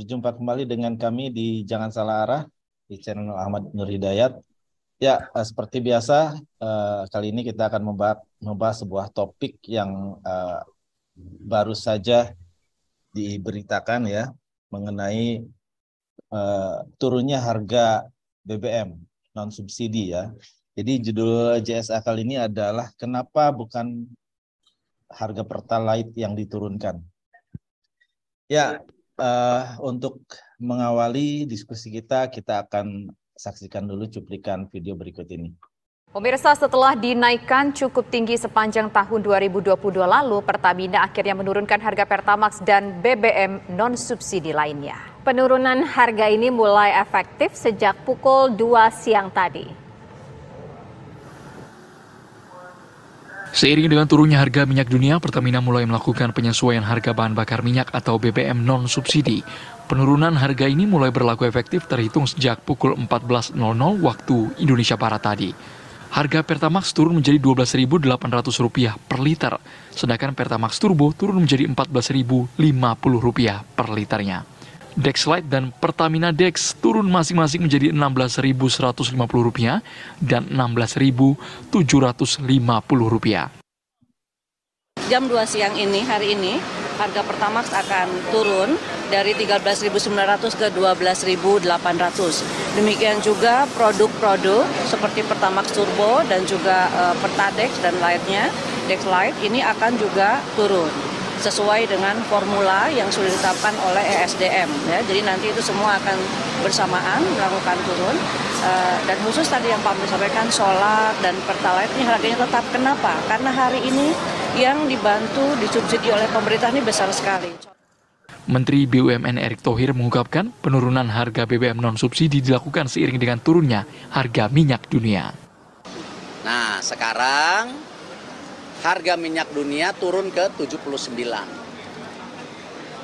berjumpa kembali dengan kami di Jangan Salah Arah di channel Ahmad Nur Hidayat. Ya, seperti biasa, kali ini kita akan membahas sebuah topik yang baru saja diberitakan ya, mengenai turunnya harga BBM non subsidi ya. Jadi judul JSA kali ini adalah kenapa bukan harga Pertalite yang diturunkan. Ya, untuk mengawali diskusi kita akan saksikan dulu cuplikan video berikut ini. Pemirsa, setelah dinaikkan cukup tinggi sepanjang tahun 2022 lalu, Pertamina akhirnya menurunkan harga Pertamax dan BBM non-subsidi lainnya. Penurunan harga ini mulai efektif sejak pukul 2 siang tadi. Seiring dengan turunnya harga minyak dunia, Pertamina mulai melakukan penyesuaian harga bahan bakar minyak atau BBM non-subsidi. Penurunan harga ini mulai berlaku efektif terhitung sejak pukul 14.00 waktu Indonesia Barat tadi. Harga Pertamax turun menjadi Rp12.800 per liter, sedangkan Pertamax Turbo turun menjadi Rp14.050 per liternya. Dexlite dan Pertamina Dex turun masing-masing menjadi Rp16.150 dan Rp16.750. Jam 2 siang ini, hari ini, harga Pertamax akan turun dari Rp13.900 ke Rp12.800. Demikian juga produk-produk seperti Pertamax Turbo dan juga Pertadex dan lainnya, Dexlite ini akan juga turun sesuai dengan formula yang sudah ditetapkan oleh ESDM. Ya. Jadi nanti itu semua akan bersamaan melakukan turun. Dan khusus tadi yang Pak Menteri sampaikan, solar dan Pertalite ini harganya tetap. Kenapa? Karena hari ini yang dibantu disubsidi oleh pemerintah ini besar sekali. Menteri BUMN Erick Thohir mengungkapkan penurunan harga BBM non-subsidi dilakukan seiring dengan turunnya harga minyak dunia. Nah, sekarang harga minyak dunia turun ke 79.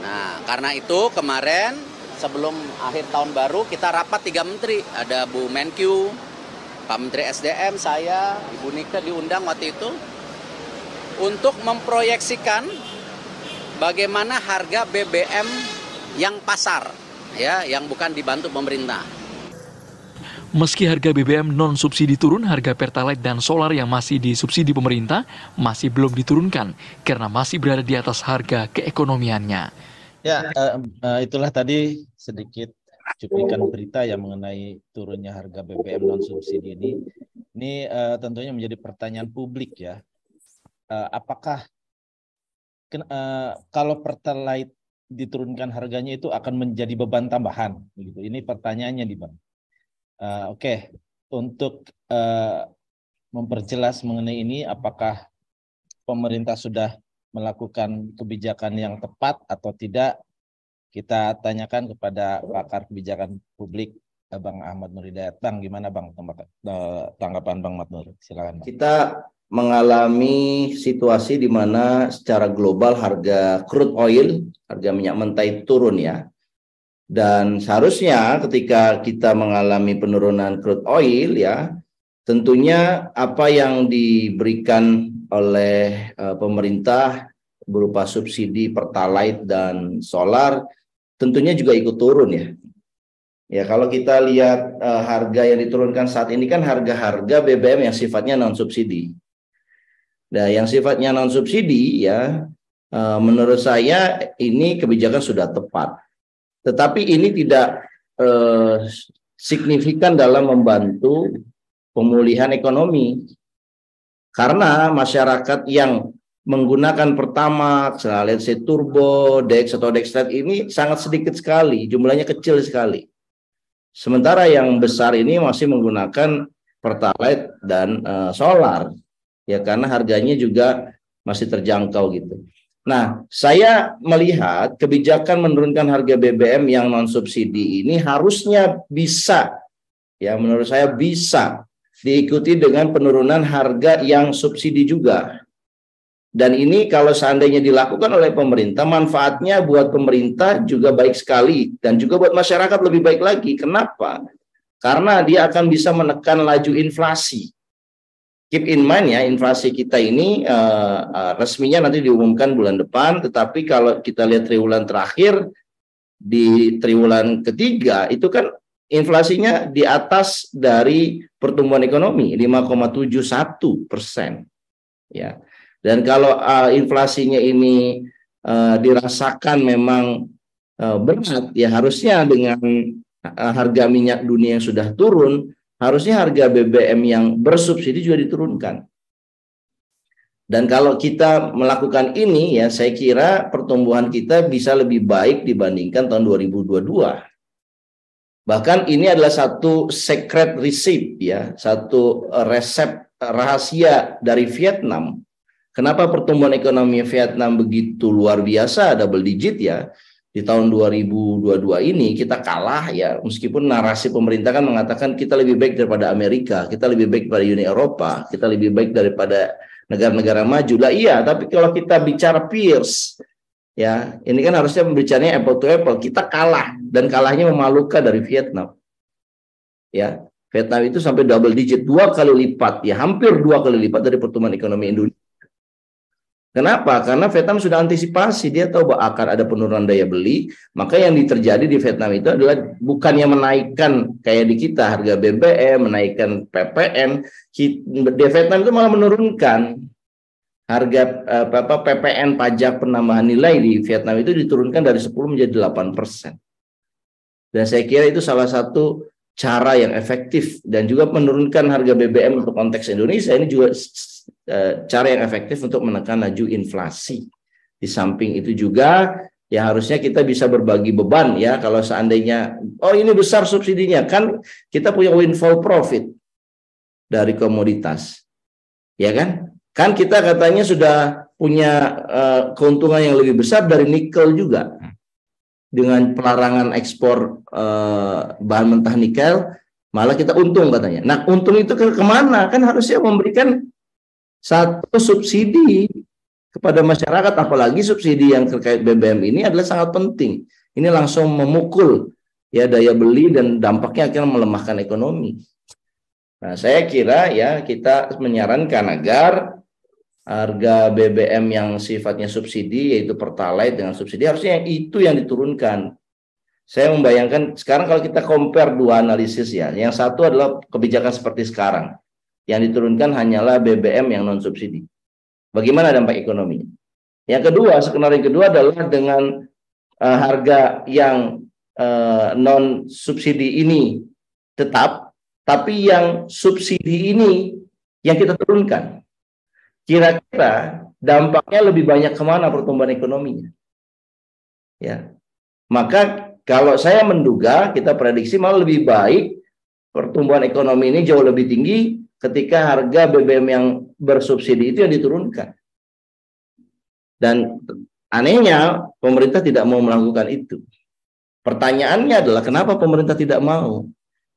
Nah, karena itu kemarin sebelum akhir tahun baru kita rapat 3 menteri. Ada Bu Menkyu, Pak Menteri SDM, saya, Ibu Nika diundang waktu itu untuk memproyeksikan bagaimana harga BBM yang pasar, ya, yang bukan dibantu pemerintah. Meski harga BBM non-subsidi turun, harga Pertalite dan solar yang masih disubsidi pemerintah masih belum diturunkan karena masih berada di atas harga keekonomiannya. Ya, itulah tadi sedikit cuplikan berita yang mengenai turunnya harga BBM non-subsidi ini. Ini tentunya menjadi pertanyaan publik ya. Apakah kalau Pertalite diturunkan harganya itu akan menjadi beban tambahan? Begitu. Ini pertanyaannya nih Bang. Oke. Untuk memperjelas mengenai ini, apakah pemerintah sudah melakukan kebijakan yang tepat atau tidak, kita tanyakan kepada pakar kebijakan publik Bang Ahmad Nur Hidayat. Bang, gimana Bang tanggapan Bang Ahmad Nur? Silakan. Kita mengalami situasi di mana secara global harga crude oil, harga minyak mentah itu turun ya. Dan seharusnya ketika kita mengalami penurunan crude oil ya, tentunya apa yang diberikan oleh pemerintah berupa subsidi Pertalite dan solar tentunya juga ikut turun ya. Ya, kalau kita lihat harga yang diturunkan saat ini kan harga-harga BBM yang sifatnya non subsidi. Nah, yang sifatnya non subsidi ya, menurut saya ini kebijakan sudah tepat. Tetapi ini tidak signifikan dalam membantu pemulihan ekonomi. Karena masyarakat yang menggunakan Pertamax, let's say Turbo, Dex atau Dexlite ini sangat sedikit sekali, jumlahnya kecil sekali. Sementara yang besar ini masih menggunakan Pertalite dan solar. Ya, karena harganya juga masih terjangkau gitu. Nah, saya melihat kebijakan menurunkan harga BBM yang non-subsidi ini harusnya bisa, ya menurut saya bisa diikuti dengan penurunan harga yang subsidi juga. Dan ini kalau seandainya dilakukan oleh pemerintah, manfaatnya buat pemerintah juga baik sekali. Dan juga buat masyarakat lebih baik lagi. Kenapa? Karena dia akan bisa menekan laju inflasi. Keep in mind ya, inflasi kita ini resminya nanti diumumkan bulan depan, tetapi kalau kita lihat triwulan terakhir, di triwulan ketiga itu kan inflasinya di atas dari pertumbuhan ekonomi 5,71%, ya. Dan kalau inflasinya ini dirasakan memang berat, ya harusnya dengan harga minyak dunia yang sudah turun, harusnya harga BBM yang bersubsidi juga diturunkan. Dan kalau kita melakukan ini, ya saya kira pertumbuhan kita bisa lebih baik dibandingkan tahun 2022. Bahkan ini adalah satu secret recipe, ya, satu resep rahasia dari Vietnam. Kenapa pertumbuhan ekonomi Vietnam begitu luar biasa, double digit, ya. Di tahun 2022 ini kita kalah, ya, meskipun narasi pemerintah kan mengatakan kita lebih baik daripada Amerika, kita lebih baik daripada Uni Eropa, kita lebih baik daripada negara-negara maju. Lah iya, tapi kalau kita bicara peers, ya, ini kan harusnya bicaranya apple to apple. Kita kalah, dan kalahnya memalukan dari Vietnam. Ya, Vietnam itu sampai double digit, 2 kali lipat, ya, hampir 2 kali lipat dari pertumbuhan ekonomi Indonesia. Kenapa? Karena Vietnam sudah antisipasi, dia tahu bahwa akan ada penurunan daya beli, maka yang terjadi di Vietnam itu adalah bukannya menaikkan kayak di kita harga BBM, menaikkan PPN, di Vietnam itu malah menurunkan harga PPN, pajak penambahan nilai di Vietnam itu diturunkan dari 10 menjadi 8%. Dan saya kira itu salah satu cara yang efektif, dan juga menurunkan harga BBM untuk konteks Indonesia ini juga cara yang efektif untuk menekan laju inflasi. Di samping itu juga ya harusnya kita bisa berbagi beban, ya, kalau seandainya ini besar subsidinya, kan kita punya windfall profit dari komoditas, ya kan? Kan kita katanya sudah punya keuntungan yang lebih besar dari nikel juga. Dengan pelarangan ekspor bahan mentah nikel, malah kita untung katanya. Nah, untung itu kemana? Kan harusnya memberikan satu subsidi kepada masyarakat, apalagi subsidi yang terkait BBM ini adalah sangat penting. Ini langsung memukul, ya, daya beli, dan dampaknya akan melemahkan ekonomi. Nah, saya kira, ya, kita menyarankan agar harga BBM yang sifatnya subsidi, yaitu Pertalite dengan subsidi, harusnya itu yang diturunkan. Saya membayangkan sekarang kalau kita compare dua analisis, ya, yang satu adalah kebijakan seperti sekarang, yang diturunkan hanyalah BBM yang non subsidi. Bagaimana dampak ekonominya? Yang kedua, skenario yang kedua adalah dengan harga yang non subsidi ini tetap, tapi yang subsidi ini yang kita turunkan. Kira-kira dampaknya lebih banyak kemana pertumbuhan ekonominya? Ya, maka kalau saya menduga, kita prediksi malah lebih baik pertumbuhan ekonomi ini jauh lebih tinggi ketika harga BBM yang bersubsidi itu yang diturunkan. Dan anehnya pemerintah tidak mau melakukan itu. Pertanyaannya adalah kenapa pemerintah tidak mau?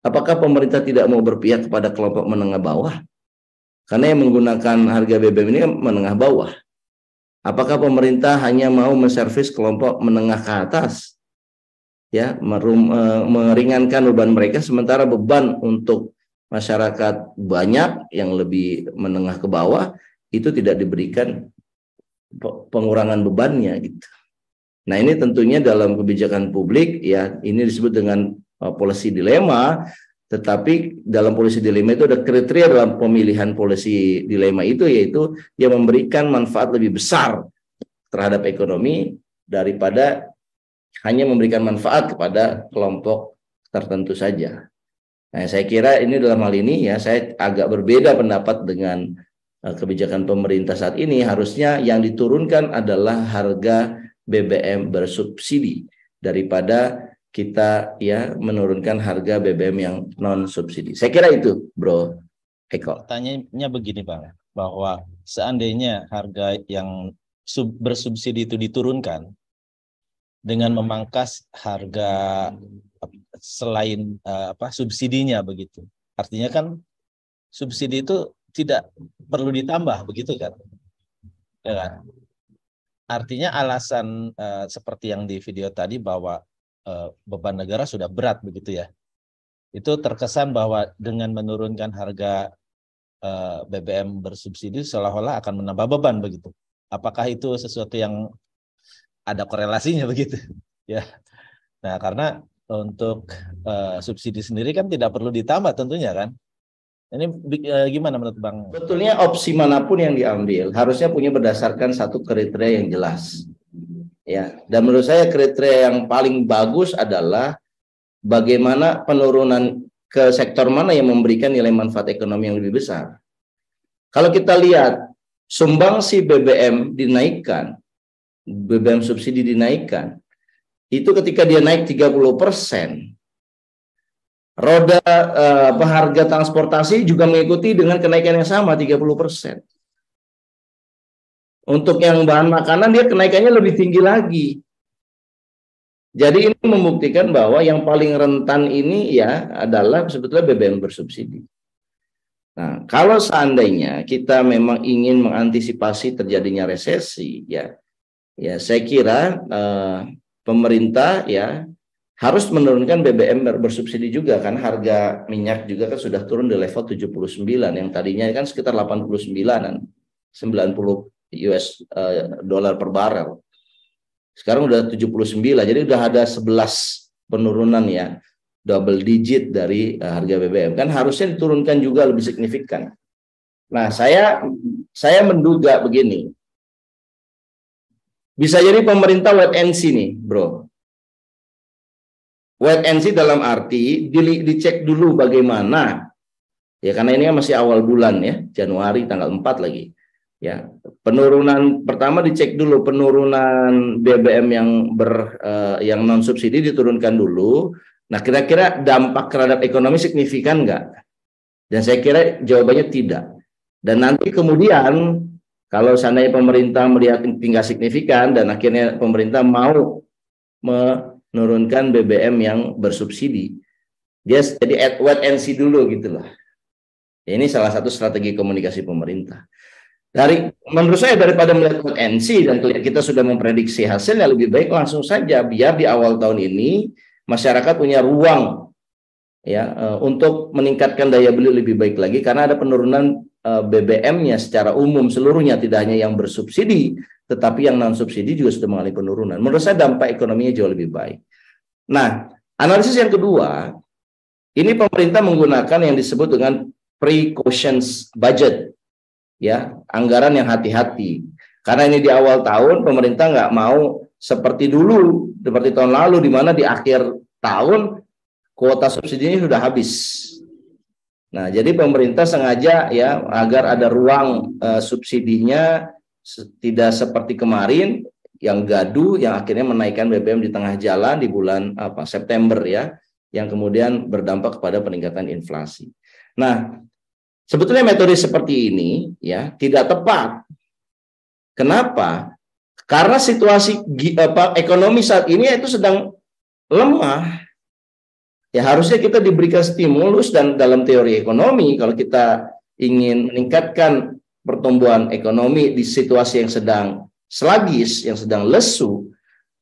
Apakah pemerintah tidak mau berpihak kepada kelompok menengah bawah? Karena yang menggunakan harga BBM ini menengah bawah. Apakah pemerintah hanya mau menservis kelompok menengah ke atas, ya, meringankan beban mereka, sementara beban untuk masyarakat banyak yang lebih menengah ke bawah itu tidak diberikan pengurangan bebannya, gitu. Nah, ini tentunya dalam kebijakan publik, ya, ini disebut dengan policy dilema. Tetapi dalam polisi dilema itu ada kriteria dalam pemilihan polisi dilema itu, yaitu yang memberikan manfaat lebih besar terhadap ekonomi daripada hanya memberikan manfaat kepada kelompok tertentu saja. Nah, saya kira ini dalam hal ini, ya, saya agak berbeda pendapat dengan kebijakan pemerintah saat ini. Harusnya yang diturunkan adalah harga BBM bersubsidi daripada kita, ya, menurunkan harga BBM yang non subsidi. Saya kira itu, Bro Eko. Pertanyaannya begini, Bang, bahwa seandainya harga yang bersubsidi itu diturunkan dengan memangkas harga selain subsidinya, begitu. Artinya kan subsidi itu tidak perlu ditambah, begitu kan? Ya kan? Artinya alasan seperti yang di video tadi bahwa beban negara sudah berat, begitu ya. Itu terkesan bahwa dengan menurunkan harga BBM bersubsidi seolah-olah akan menambah beban, begitu. Apakah itu sesuatu yang ada korelasinya, begitu? Ya. Nah, karena untuk subsidi sendiri kan tidak perlu ditambah tentunya kan. Ini gimana menurut Bang? Sebetulnya opsi manapun yang diambil harusnya punya berdasarkan satu kriteria yang jelas. Ya, dan menurut saya kriteria yang paling bagus adalah bagaimana penurunan ke sektor mana yang memberikan nilai manfaat ekonomi yang lebih besar. Kalau kita lihat sumbangsi BBM dinaikkan, BBM subsidi dinaikkan, itu ketika dia naik 30%, roda harga transportasi juga mengikuti dengan kenaikan yang sama 30%. Untuk yang bahan makanan dia kenaikannya lebih tinggi lagi. Jadi ini membuktikan bahwa yang paling rentan ini ya adalah sebetulnya BBM bersubsidi. Nah, kalau seandainya kita memang ingin mengantisipasi terjadinya resesi, ya saya kira pemerintah ya harus menurunkan BBM bersubsidi juga, kan harga minyak juga kan sudah turun di level 79 yang tadinya kan sekitar 89-an, 90 US dolar per barel. Sekarang udah 79, jadi udah ada 11 penurunan ya, double digit dari harga BBM. Kan harusnya diturunkan juga lebih signifikan. Nah, saya menduga begini. Bisa jadi pemerintah wait and see nih, bro. Wait and see dalam arti dicek dulu bagaimana. Ya, karena ini kan masih awal bulan ya, Januari tanggal 4 lagi. Ya, penurunan pertama dicek dulu penurunan BBM yang non subsidi diturunkan dulu. Nah, kira-kira dampak terhadap ekonomi signifikan nggak? Dan saya kira jawabannya tidak. Dan nanti kemudian kalau seandainya pemerintah melihat tinggal signifikan dan akhirnya pemerintah mau menurunkan BBM yang bersubsidi, dia jadi wait and see dulu gitu loh. Ini salah satu strategi komunikasi pemerintah. Menurut saya daripada melihat wait and see dan kita sudah memprediksi hasilnya, lebih baik langsung saja biar di awal tahun ini masyarakat punya ruang ya untuk meningkatkan daya beli lebih baik lagi karena ada penurunan BBM-nya secara umum seluruhnya, tidak hanya yang bersubsidi tetapi yang non subsidi juga sudah mengalami penurunan. Menurut saya dampak ekonominya jauh lebih baik. Nah, analisis yang kedua, ini pemerintah menggunakan yang disebut dengan precautions budget. Ya, anggaran yang hati-hati. Karena ini di awal tahun pemerintah nggak mau seperti dulu, seperti tahun lalu di mana di akhir tahun kuota subsidinya sudah habis. Nah, jadi pemerintah sengaja ya agar ada ruang subsidinya tidak seperti kemarin yang gaduh yang akhirnya menaikkan BBM di tengah jalan di bulan September ya, yang kemudian berdampak kepada peningkatan inflasi. Nah, sebetulnya metode seperti ini ya tidak tepat. Kenapa? Karena situasi ekonomi saat ini itu sedang lemah. Ya harusnya kita diberikan stimulus, dan dalam teori ekonomi kalau kita ingin meningkatkan pertumbuhan ekonomi di situasi yang sedang sluggish, yang sedang lesu,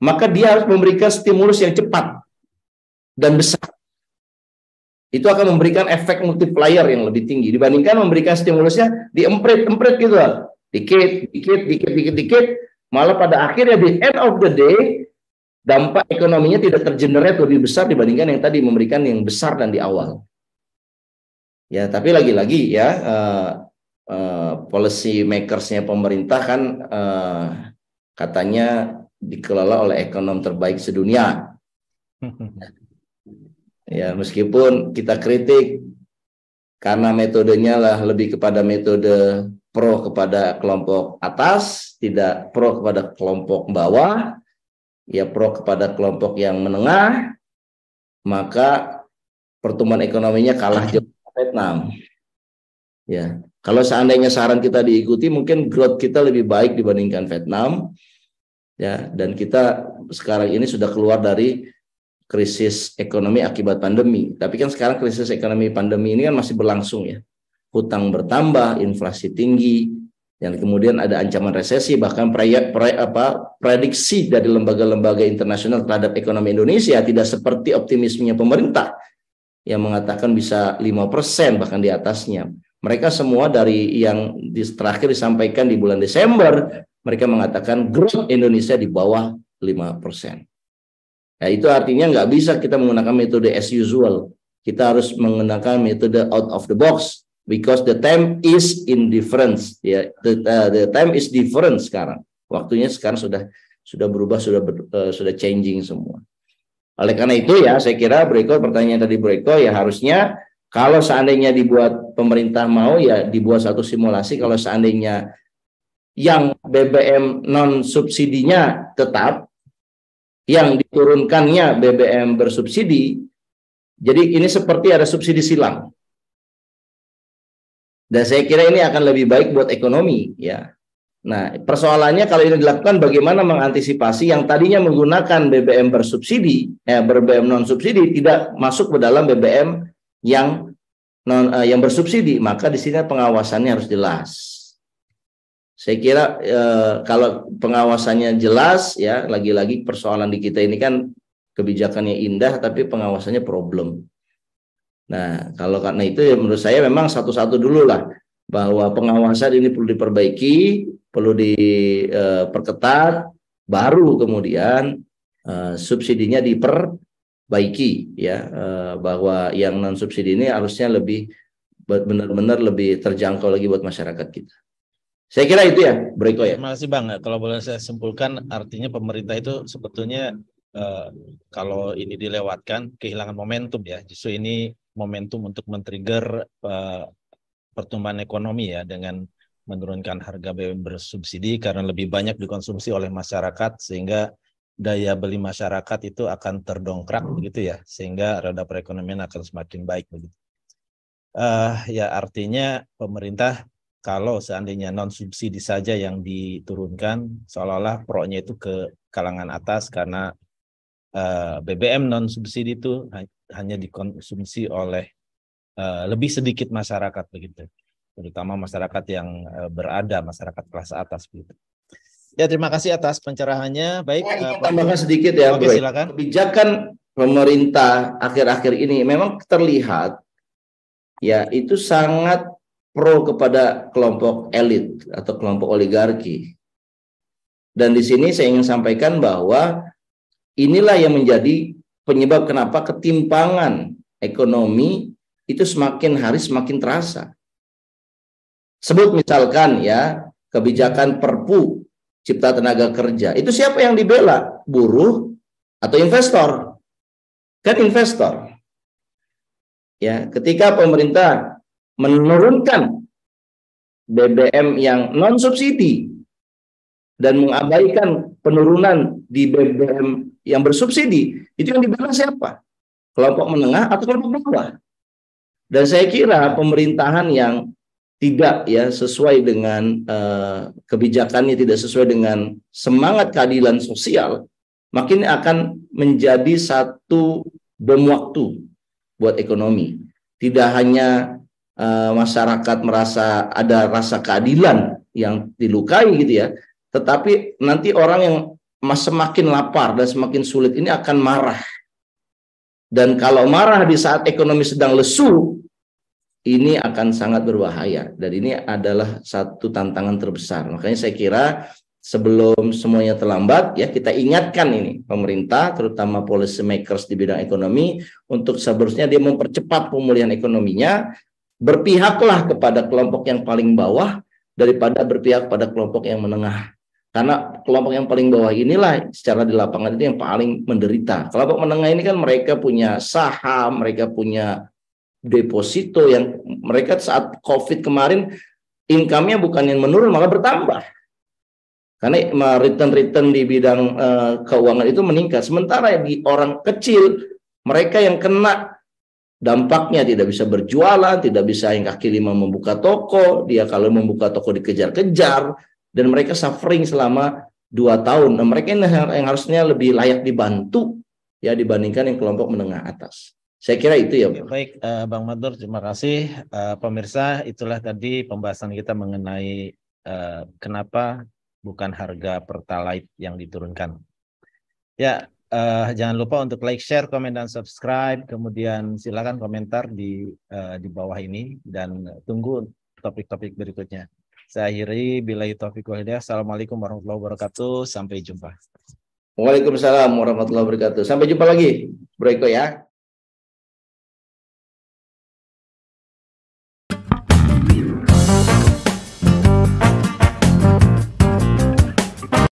maka dia harus memberikan stimulus yang cepat dan besar. Itu akan memberikan efek multiplier yang lebih tinggi dibandingkan memberikan stimulusnya diemprit gitu lah. Dikit, malah pada akhirnya di end of the day dampak ekonominya tidak tergenerate lebih besar dibandingkan yang tadi memberikan yang besar dan di awal. Ya, tapi lagi-lagi ya policy makersnya pemerintah kan katanya dikelola oleh ekonom terbaik sedunia. Ya, meskipun kita kritik karena metodenya lah lebih kepada metode pro kepada kelompok atas, tidak pro kepada kelompok bawah, ya pro kepada kelompok yang menengah, maka pertumbuhan ekonominya kalah jauh dengan Vietnam. Ya, kalau seandainya saran kita diikuti, mungkin growth kita lebih baik dibandingkan Vietnam. Ya, dan kita sekarang ini sudah keluar dari krisis ekonomi akibat pandemi. Tapi kan sekarang krisis ekonomi pandemi ini kan masih berlangsung ya. Hutang bertambah, inflasi tinggi, dan kemudian ada ancaman resesi, bahkan prediksi dari lembaga-lembaga internasional terhadap ekonomi Indonesia tidak seperti optimismenya pemerintah yang mengatakan bisa 5% bahkan di atasnya. Mereka semua dari yang terakhir disampaikan di bulan Desember, mereka mengatakan growth Indonesia di bawah 5%. Ya, itu artinya nggak bisa kita menggunakan metode as usual. Kita harus menggunakan metode out of the box because the time is indifference. Ya, the time is different sekarang. Waktunya sekarang sudah berubah, sudah changing semua. Oleh karena itu ya, saya kira pertanyaan tadi Breko ya harusnya kalau seandainya dibuat pemerintah mau ya dibuat satu simulasi kalau seandainya yang BBM non subsidinya tetap, yang diturunkannya BBM bersubsidi. Jadi ini seperti ada subsidi silang. Dan saya kira ini akan lebih baik buat ekonomi ya. Nah, persoalannya kalau ini dilakukan bagaimana mengantisipasi yang tadinya menggunakan BBM bersubsidi, BBM non subsidi tidak masuk ke dalam BBM yang bersubsidi, maka di sini pengawasannya harus jelas. Saya kira kalau pengawasannya jelas ya, lagi-lagi persoalan di kita ini kan kebijakannya indah tapi pengawasannya problem. Nah, kalau karena itu ya menurut saya memang satu-satu dulu lah bahwa pengawasan ini perlu diperbaiki, perlu diperketat, baru kemudian subsidinya diperbaiki ya, bahwa yang non subsidi ini harusnya lebih benar-benar lebih terjangkau lagi buat masyarakat kita. Saya kira itu ya, Breko ya. Terima kasih Bang. Kalau boleh saya simpulkan, artinya pemerintah itu sebetulnya kalau ini dilewatkan kehilangan momentum ya. Justru ini momentum untuk men-trigger pertumbuhan ekonomi ya dengan menurunkan harga BBM bersubsidi karena lebih banyak dikonsumsi oleh masyarakat sehingga daya beli masyarakat itu akan terdongkrak begitu ya, sehingga roda perekonomian akan semakin baik begitu. Ya artinya pemerintah kalau seandainya non subsidi saja yang diturunkan seolah-olah pro-nya itu ke kalangan atas karena BBM non subsidi itu hanya dikonsumsi oleh lebih sedikit masyarakat begitu, terutama masyarakat yang berada, masyarakat kelas atas begitu. Ya terima kasih atas pencerahannya. Baik, tambahkan sedikit ya, Oke, Bro. silakan. Kebijakan pemerintah akhir-akhir ini memang terlihat ya itu sangat pro kepada kelompok elit atau kelompok oligarki. Dan di sini saya ingin sampaikan bahwa inilah yang menjadi penyebab kenapa ketimpangan ekonomi itu semakin hari semakin terasa. Sebut misalkan ya kebijakan Perpu Cipta Tenaga Kerja. Itu siapa yang dibela? Buruh atau investor? Kan investor. Ya, ketika pemerintah menurunkan BBM yang non subsidi dan mengabaikan penurunan di BBM yang bersubsidi, itu yang dibela siapa? Kelompok menengah atau kelompok bawah? Dan saya kira pemerintahan yang tidak ya sesuai dengan kebijakannya, tidak sesuai dengan semangat keadilan sosial, makin akan menjadi satu bom waktu buat ekonomi. Tidak hanya masyarakat merasa ada rasa keadilan yang dilukai gitu ya, tetapi nanti orang yang semakin lapar dan semakin sulit ini akan marah. Dan kalau marah di saat ekonomi sedang lesu, ini akan sangat berbahaya. Dan ini adalah satu tantangan terbesar. Makanya saya kira sebelum semuanya terlambat, ya kita ingatkan ini pemerintah, terutama policy makers di bidang ekonomi, untuk seharusnya dia mempercepat pemulihan ekonominya, berpihaklah kepada kelompok yang paling bawah daripada berpihak pada kelompok yang menengah. Karena kelompok yang paling bawah inilah secara di lapangan itu yang paling menderita. Kelompok menengah ini kan mereka punya saham, mereka punya deposito yang mereka saat COVID kemarin income-nya bukan yang menurun malah bertambah. Karena return di bidang keuangan itu meningkat. Sementara di orang kecil, mereka yang kena dampaknya tidak bisa berjualan, tidak bisa yang kaki lima membuka toko, dia kalau membuka toko dikejar-kejar, dan mereka suffering selama 2 tahun. Nah, mereka ini yang harusnya lebih layak dibantu ya dibandingkan yang kelompok menengah atas. Saya kira itu ya. Baik, Bang Madur, terima kasih. Pemirsa, itulah tadi pembahasan kita mengenai kenapa bukan harga Pertalite yang diturunkan. Ya, jangan lupa untuk like, share, komen, dan subscribe. Kemudian silakan komentar di bawah ini dan tunggu topik-topik berikutnya. Saya akhiri, billahi taufiq wal hidayah. Assalamualaikum warahmatullahi wabarakatuh. Sampai jumpa. Waalaikumsalam warahmatullahi wabarakatuh. Sampai jumpa lagi, Bro Eko ya.